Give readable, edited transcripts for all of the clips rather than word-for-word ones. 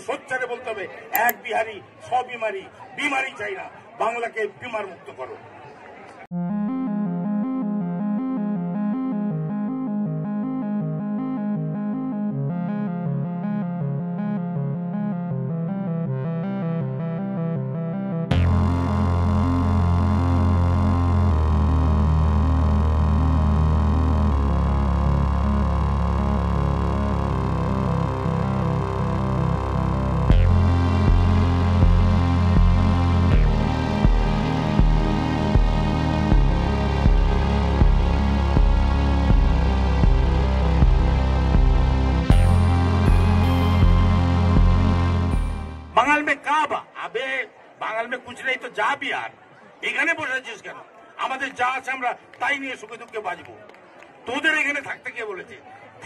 সোচ্চারে বলতে হবে, এক বিহারি সব বিমারি, বিমারি চাই না, বাংলাকে বিমার মুক্ত করো। বাঙাল মে কাবা, আবে বাঙাল মে কুছ নেই তো যা বিহার, এখানে বসেছিস কেন? আমাদের যা আছে আমরা তাই নিয়ে সুখে দুঃখে বাঁচবো। তোদের এখানে থাকতে কে বলেছে?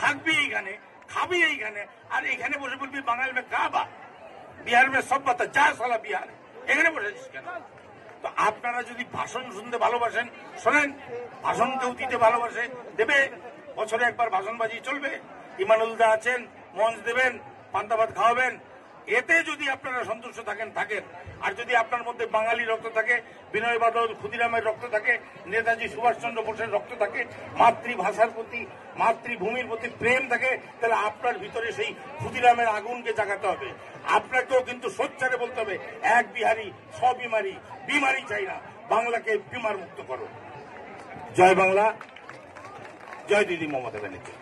থাকবি এইখানে, খাবি এইখানে, আর এখানে বসে বলবি বাঙাল মে কাবা, বিহার মে সব বাতা যা সালা বিহার, এখানে বসেছিস কেন? তো আপনারা যদি ভাষণ শুনতে ভালোবাসেন শোনেন, ভাষণ কেউ দিতে ভালোবাসে দেবে, বছরে একবার ভাষণ বাজিয়ে চলবে। ইমানুলদা আছেন, মঞ্চ দেবেন, পান্তা ভাত খাওয়াবেন, এতে যদি আপনারা সন্তুষ্ট থাকেন থাকেন। আর যদি আপনার মধ্যে বাঙালি রক্ত থাকে, বিনয় বাদল ক্ষুদিরামের রক্ত থাকে, নেতাজি সুভাষচন্দ্র বোসের রক্ত থাকে, মাতৃভাষার প্রতি মাতৃভূমির প্রতি প্রেম থাকে, তাহলে আপনার ভিতরে সেই ক্ষুদিরামের আগুনকে জাগাতে হবে। আপনাকেও কিন্তু সোচ্চারে বলতে হবে, এক বিহারি সব বিমারি, বিমারি চাই না, বাংলাকে বিমার মুক্ত করো। জয় বাংলা, জয় দিদি মমতা ব্যানার্জি।